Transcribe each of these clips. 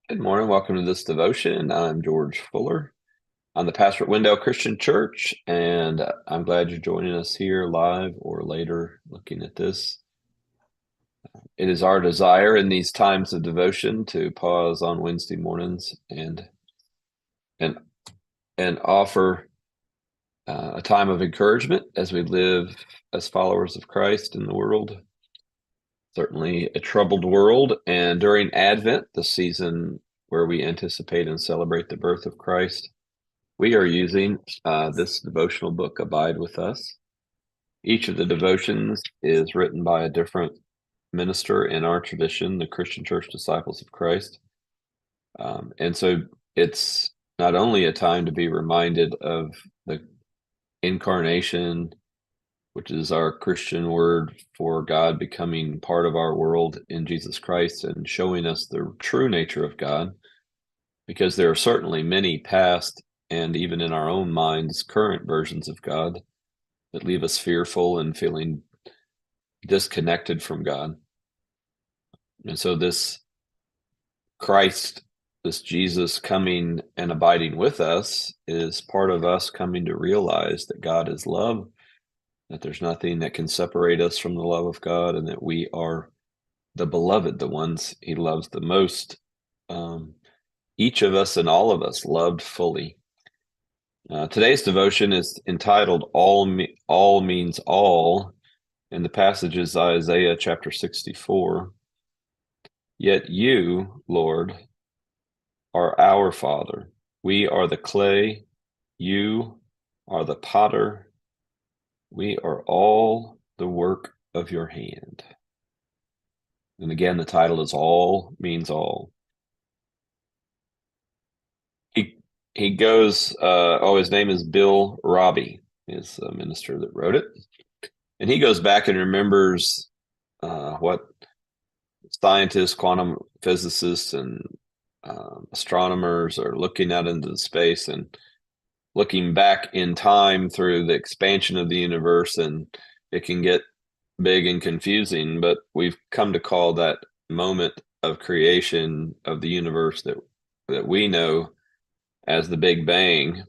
Good morning. Welcome to this devotion. I'm George Fuller. I'm the pastor at Wendell Christian Church, and I'm glad you're joining us here live or later looking at this. It is our desire in these times of devotion to pause on Wednesday mornings and and offer a time of encouragement as we live as followers of Christ in the world. Certainly a troubled world, and during Advent, the season where we anticipate and celebrate the birth of Christ, we are using this devotional book, Abide with Us. Each of the devotions is written by a different minister in our tradition, the Christian Church Disciples of Christ. And so it's not only a time to be reminded of the incarnation, which is our Christian word for God becoming part of our world in Jesus Christ and showing us the true nature of God, because there are certainly many past and even in our own minds, current versions of God that leave us fearful and feeling disconnected from God. And so this Christ, this Jesus coming and abiding with us is part of us coming to realize that God is love, that there's nothing that can separate us from the love of God, and that we are the beloved, the ones he loves the most. Each of us and all of us loved fully. Today's devotion is entitled All Means All, and the passage is Isaiah chapter 64. Yet you, Lord, are our Father. We are the clay, you are the potter. We are all the work of your hand. And again, the title is All Means All. He goes, his name is Bill Robbie, is the minister that wrote it. And he goes back and remembers what scientists, quantum physicists, and astronomers are looking out into space and looking back in time through the expansion of the universe. And it can get big and confusing, but we've come to call that moment of creation of the universe that we know as the Big Bang.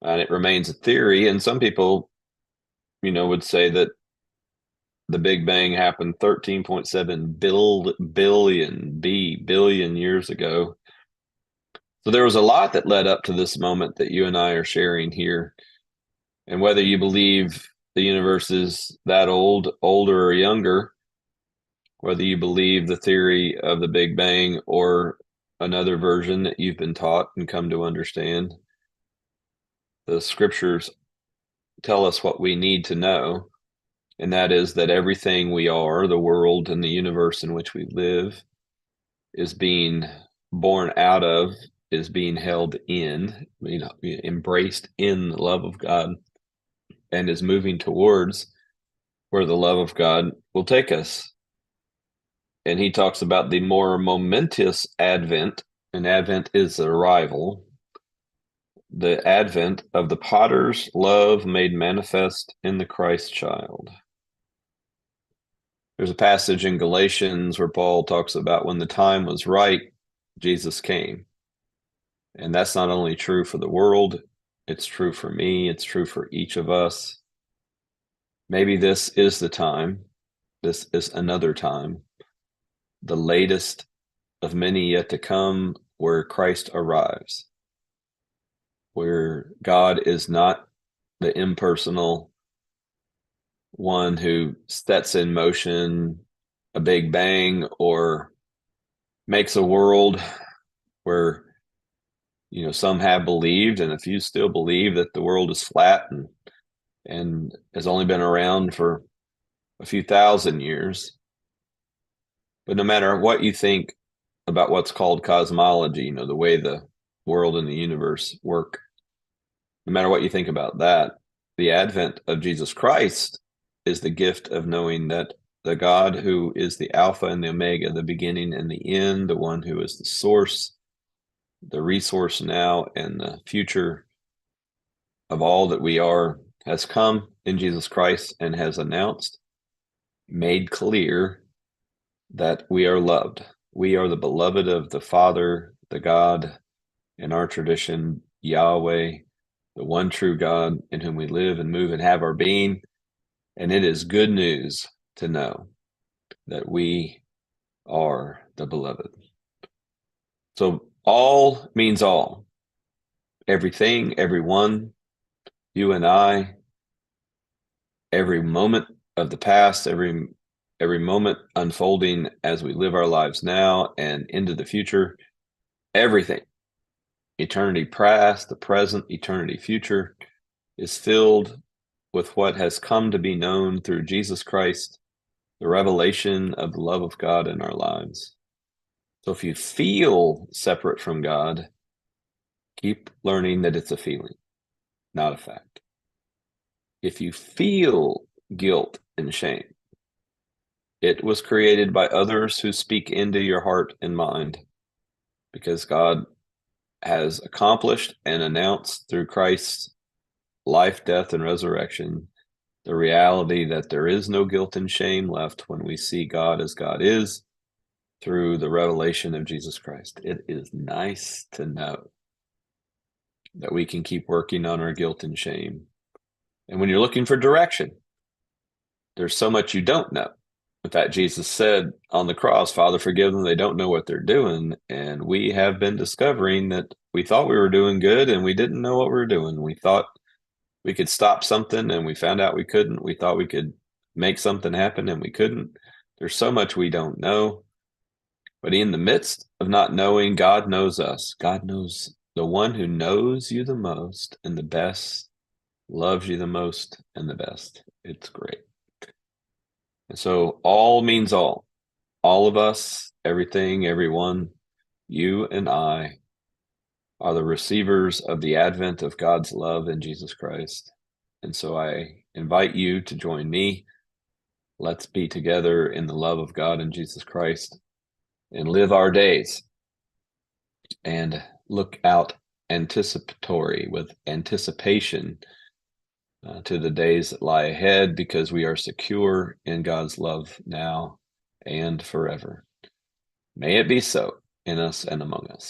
And it remains a theory. And some people, would say that the Big Bang happened 13.7 billion years ago. So there was a lot that led up to this moment that you and I are sharing here. And whether you believe the universe is that old, older, or younger, whether you believe the theory of the Big Bang or another version that you've been taught and come to understand, the scriptures tell us what we need to know. And that is that everything we are, the world and the universe in which we live, is being born out of, is being held in, embraced in the love of God, and is moving towards where the love of God will take us. And he talks about the more momentous advent, and advent is arrival, the advent of the potter's love made manifest in the Christ child. There's a passage in Galatians where Paul talks about when the time was right, Jesus came. And that's not only true for the world, it's true for me, it's true for each of us. Maybe this is the time, this is another time, the latest of many yet to come, where Christ arrives, where God is not the impersonal one who sets in motion a big bang or makes a world where some have believed and a few still believe that the world is flat and has only been around for a few thousand years. But no matter what you think about what's called cosmology, the way the world and the universe work, no matter what you think about that, the advent of Jesus Christ is the gift of knowing that the God who is the Alpha and the Omega, the beginning and the end, the one who is the source, the resource now and the future of all that we are, has come in Jesus Christ and has announced, made clear that we are loved, We are the beloved of the Father, the God, in our tradition, Yahweh, the one true God in whom we live and move and have our being. And it is good news to know that we are the beloved. So all means all. Everything, everyone, you and I, every moment of the past, every moment unfolding as we live our lives now and into the future, everything, eternity past, the present, eternity future, is filled with what has come to be known through Jesus Christ, the revelation of the love of God in our lives. So if you feel separate from God, keep learning that it's a feeling, not a fact. If you feel guilt and shame, it was created by others who speak into your heart and mind, because God has accomplished and announced through Christ's life, death, and resurrection the reality that there is no guilt and shame left when we see God as God is through the revelation of Jesus Christ. It is nice to know that we can keep working on our guilt and shame. And when you're looking for direction, there's so much you don't know. In fact, Jesus said on the cross, Father, forgive them, they don't know what they're doing. And we have been discovering that we thought we were doing good and we didn't know what we were doing. We thought we could stop something and we found out we couldn't. We thought we could make something happen and we couldn't. There's so much we don't know. But in the midst of not knowing, God knows us. God knows the one who knows you the most and the best, loves you the most and the best. It's great. And so all means all. All of us, everything, everyone, you and I are the receivers of the advent of God's love in Jesus Christ. And so I invite you to join me. Let's be together in the love of God and Jesus Christ and live our days and look out anticipatory with anticipation to the days that lie ahead, because we are secure in God's love now and forever. May it be so in us and among us.